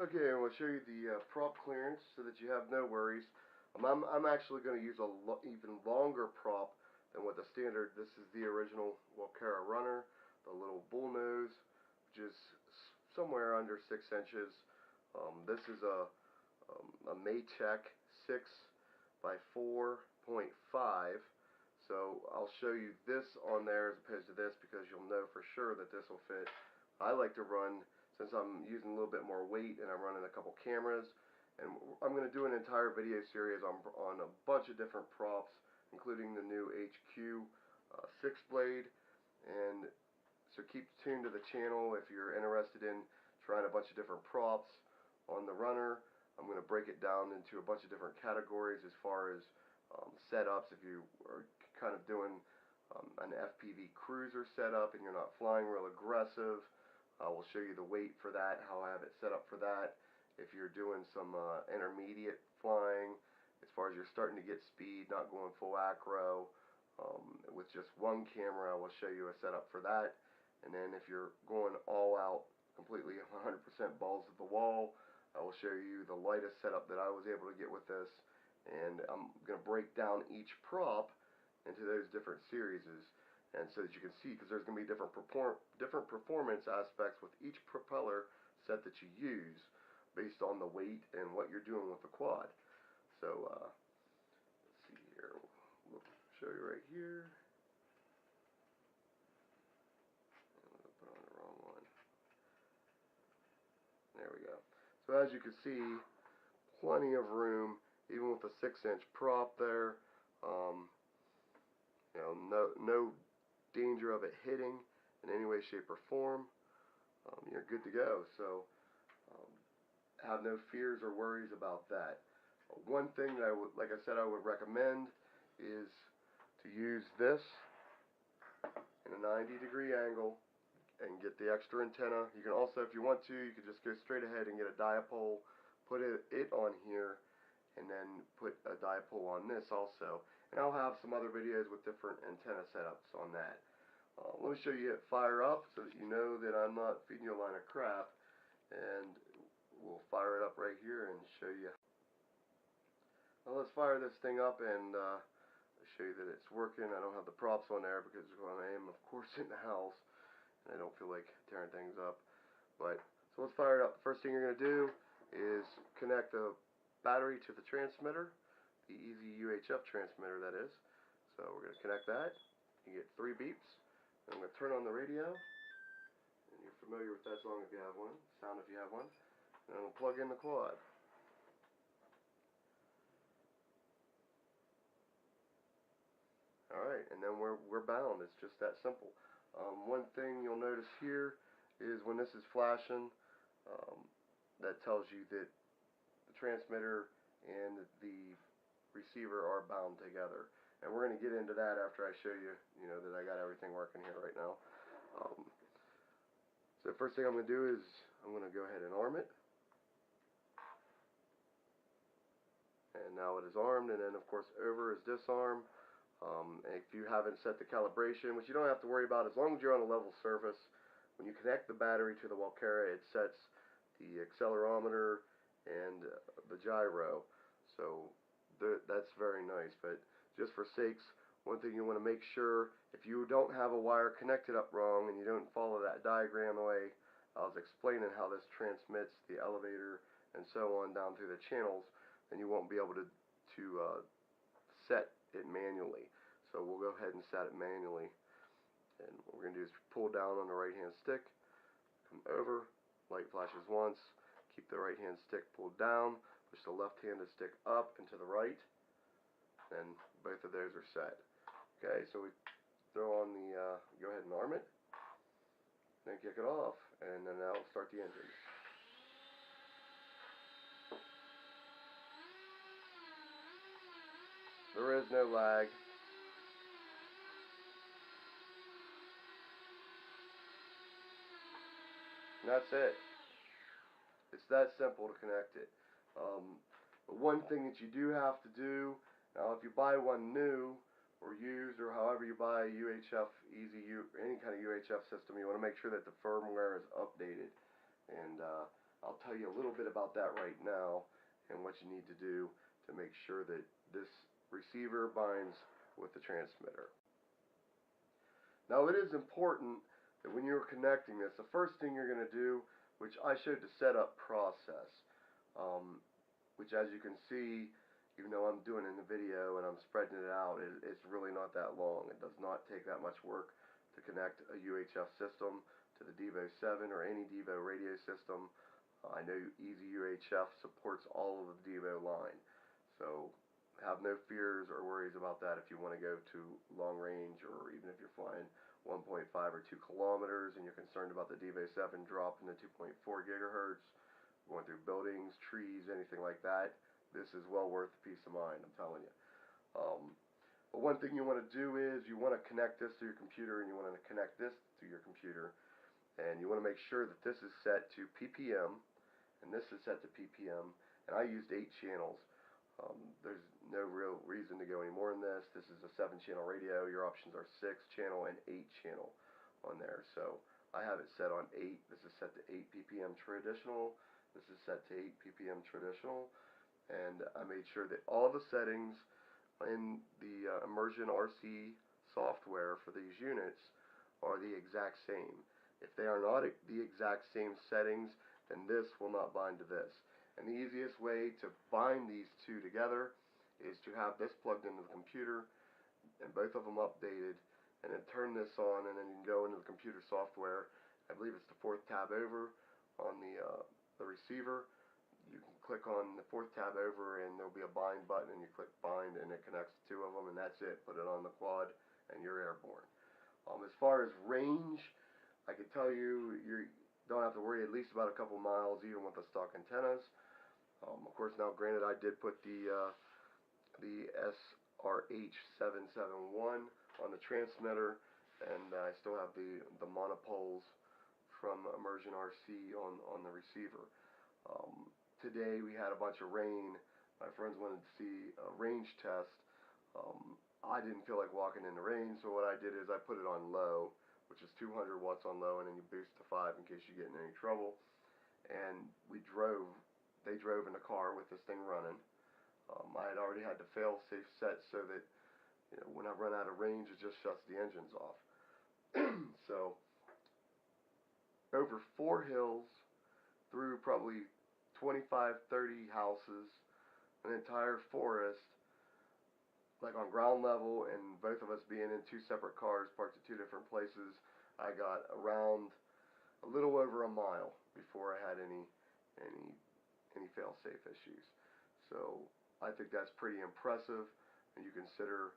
Okay, I'm going to show you the prop clearance so that you have no worries. I'm actually going to use a even longer prop than what the standard. This is the original Walkera Runner, the little bull nose, which is somewhere under 6 inches. This is a Maycheck 6 by 4.5. So I'll show you this on there as opposed to this because you'll know for sure that this will fit. I like to run, since I'm using a little bit more weight and I'm running a couple cameras, and I'm going to do an entire video series on a bunch of different props, including the new HQ 6-blade. And so keep tuned to the channel if you're interested in trying a bunch of different props on the runner. I'm going to break it down into a bunch of different categories as far as setups. If you are kind of doing an FPV cruiser setup and you're not flying real aggressive, I will show you the weight for that, how I have it set up for that. If you're doing some intermediate flying, as far as you're starting to get speed, not going full acro, with just one camera, I will show you a setup for that. And then if you're going all out, completely 100% balls to the wall, I will show you the lightest setup that I was able to get with this. And I'm going to break down each prop into those different series, and so that you can see, because there's going to be different performance aspects with each propeller set that you use based on the weight and what you're doing with the quad. So let's see here, we'll show you right here. I'm going to put on the wrong one. There we go. So as you can see, plenty of room, even with a 6-inch prop there. You know, no danger of it hitting in any way, shape, or form. You're good to go. So have no fears or worries about that. One thing that I would, like I said, I would recommend is to use this in a 90-degree angle and get the extra antenna. You can also, if you want to, you could just go straight ahead and get a dipole, put it on here, and then put a dipole on this also. And I'll have some other videos with different antenna setups on that. Let me show you it fire up so that you know that I'm not feeding you a line of crap. And we'll fire it up right here and show you. Well, let's fire this thing up and show you that it's working. I don't have the props on there because I am, of course, in the house, and I don't feel like tearing things up. But so let's fire it up. The first thing you're going to do is connect the battery to the transmitter, the EZUHF transmitter, that is. So we're going to connect that. You get 3 beeps. I'm going to turn on the radio, and you're familiar with that song if you have one, sound if you have one. And I'm going to plug in the quad. Alright, and then we're bound. It's just that simple. One thing you'll notice here is when this is flashing, that tells you that the transmitter and the receiver are bound together. And we're going to get into that after I show you, that I got everything working here right now. So the first thing I'm going to do is I'm going to go ahead and arm it. And now it is armed, and then of course over is disarm. If you haven't set the calibration, which you don't have to worry about as long as you're on a level surface, when you connect the battery to the Walkera, it sets the accelerometer and the gyro. So that's very nice. But just for sakes, one thing you want to make sure, if you don't have a wire connected up wrong and you don't follow that diagram the way I was explaining how this transmits the elevator and so on down through the channels, then you won't be able to set it manually. So we'll go ahead and set it manually. And what we're going to do is pull down on the right hand stick, come over, light flashes once, keep the right hand stick pulled down, push the left handed stick up and to the right, and both of those are set. Okay, so we throw on the, go ahead and arm it, then kick it off, and then that'll start the engine. There is no lag. And that's it. It's that simple to connect it. But one thing that you do have to do, now if you buy one new or used or however you buy a UHF, EZU, any kind of UHF system, you want to make sure that the firmware is updated. And I'll tell you a little bit about that right now and what you need to do to make sure that this receiver binds with the transmitter. Now it is important that when you're connecting this, the first thing you're going to do, which I showed the setup process, which as you can see, even though I'm doing it in the video and I'm spreading it out, it's really not that long. It does not take that much work to connect a UHF system to the Devo 7 or any Devo radio system. I know EZUHF supports all of the Devo line, so have no fears or worries about that if you want to go to long range, or even if you're flying 1.5 or 2 kilometers and you're concerned about the Devo 7 dropping to 2.4 gigahertz, going through buildings, trees, anything like that. This is well worth the peace of mind, I'm telling you. But one thing you want to do is you want to connect this to your computer, and you want to connect this to your computer, and you want to make sure that this is set to PPM and this is set to PPM, and I used 8 channels. There's no real reason to go any more than this. This is a 7-channel radio. Your options are 6-channel and 8-channel on there. So I have it set on 8. This is set to 8 ppm traditional. This is set to 8 ppm traditional. And I made sure that all the settings in the Immersion RC software for these units are the exact same. If they are not the exact same settings, then this will not bind to this. And the easiest way to bind these two together is to have this plugged into the computer and both of them updated, and then turn this on, and then you can go into the computer software. I believe it's the 4th tab over on the receiver. You can click on the 4th tab over and there'll be a bind button, and you click bind and it connects the 2 of them, and that's it. Put it on the quad and you're airborne. As far as range, I can tell you don't have to worry at least about a couple miles even with the stock antennas. Of course, now granted, I did put the SRH 771 on the transmitter, and I still have the monopoles from Immersion RC on the receiver. Today we had a bunch of rain. My friends wanted to see a range test. I didn't feel like walking in the rain, so what I did is I put it on low, which is 200 watts on low, and then you boost to 5 in case you get in any trouble. And they drove in the car with this thing running. I had already had the fail-safe set so that when I run out of range, it just shuts the engines off. So over 4 hills, through probably 25, 30 houses, an entire forest, like on ground level, and both of us being in 2 separate cars parked at 2 different places, I got around a little over a mile before I had any fail-safe issues. So I think that's pretty impressive, and you consider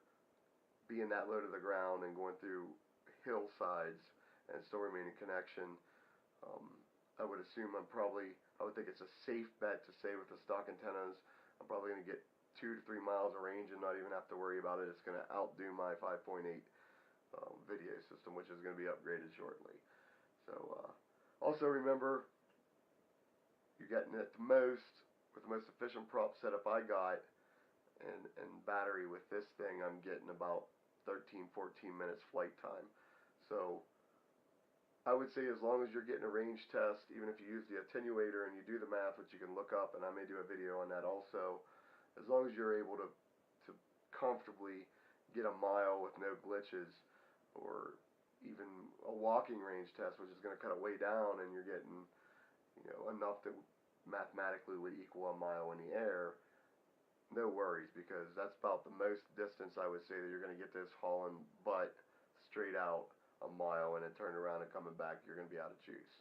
being that low to the ground and going through hillsides and still remaining connection. I would assume I would think it's a safe bet to say with the stock antennas, I'm probably going to get 2 to 3 miles of range and not even have to worry about it. It's going to outdo my 5.8 video system, which is going to be upgraded shortly. So also remember, you're getting it the most with the most efficient prop setup I got, and battery with this thing, I'm getting about 13-14 minutes flight time. So I would say as long as you're getting a range test, even if you use the attenuator and you do the math, which you can look up, and I may do a video on that also, as long as you're able to comfortably get a mile with no glitches, or even a walking range test, which is going to cut it way down, and you're getting enough that mathematically would equal a mile in the air, no worries, because that's about the most distance I would say that you're going to get this hauling butt straight out a mile, and then turning around and coming back, you're going to be out of juice,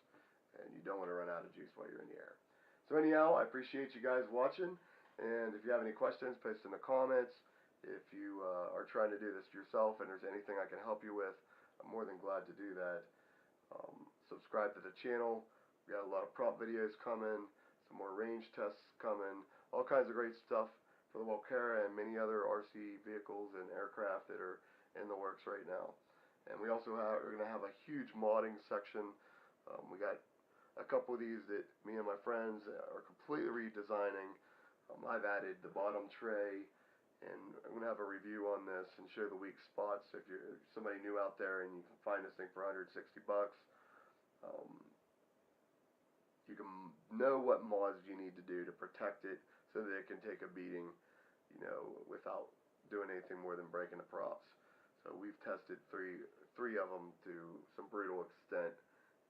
and you don't want to run out of juice while you're in the air. So anyhow, I appreciate you guys watching, and if you have any questions, post in the comments. If you are trying to do this yourself and there's anything I can help you with, I'm more than glad to do that. Subscribe to the channel. We got a lot of prop videos coming, some more range tests coming, all kinds of great stuff for the Walkera and many other RC vehicles and aircraft that are in the works right now. And we also are going to have a huge modding section. We got a couple of these that me and my friends are completely redesigning. I've added the bottom tray, and I'm going to have a review on this and show the weak spots. If you're somebody new out there and you can find this thing for 160 bucks, you can know what mods you need to do to protect it so that it can take a beating, you know, without doing anything more than breaking the props. So we've tested three of them to some brutal extent,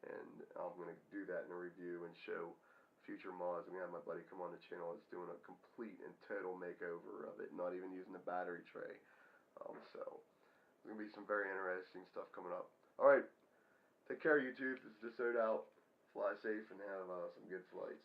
and I'm going to do that in a review and show future mods. I'm going to have my buddy come on the channel that's doing a complete and total makeover of it, not even using the battery tray. So there's going to be some very interesting stuff coming up. Alright, take care YouTube. This is just out. Fly safe and have some good flights.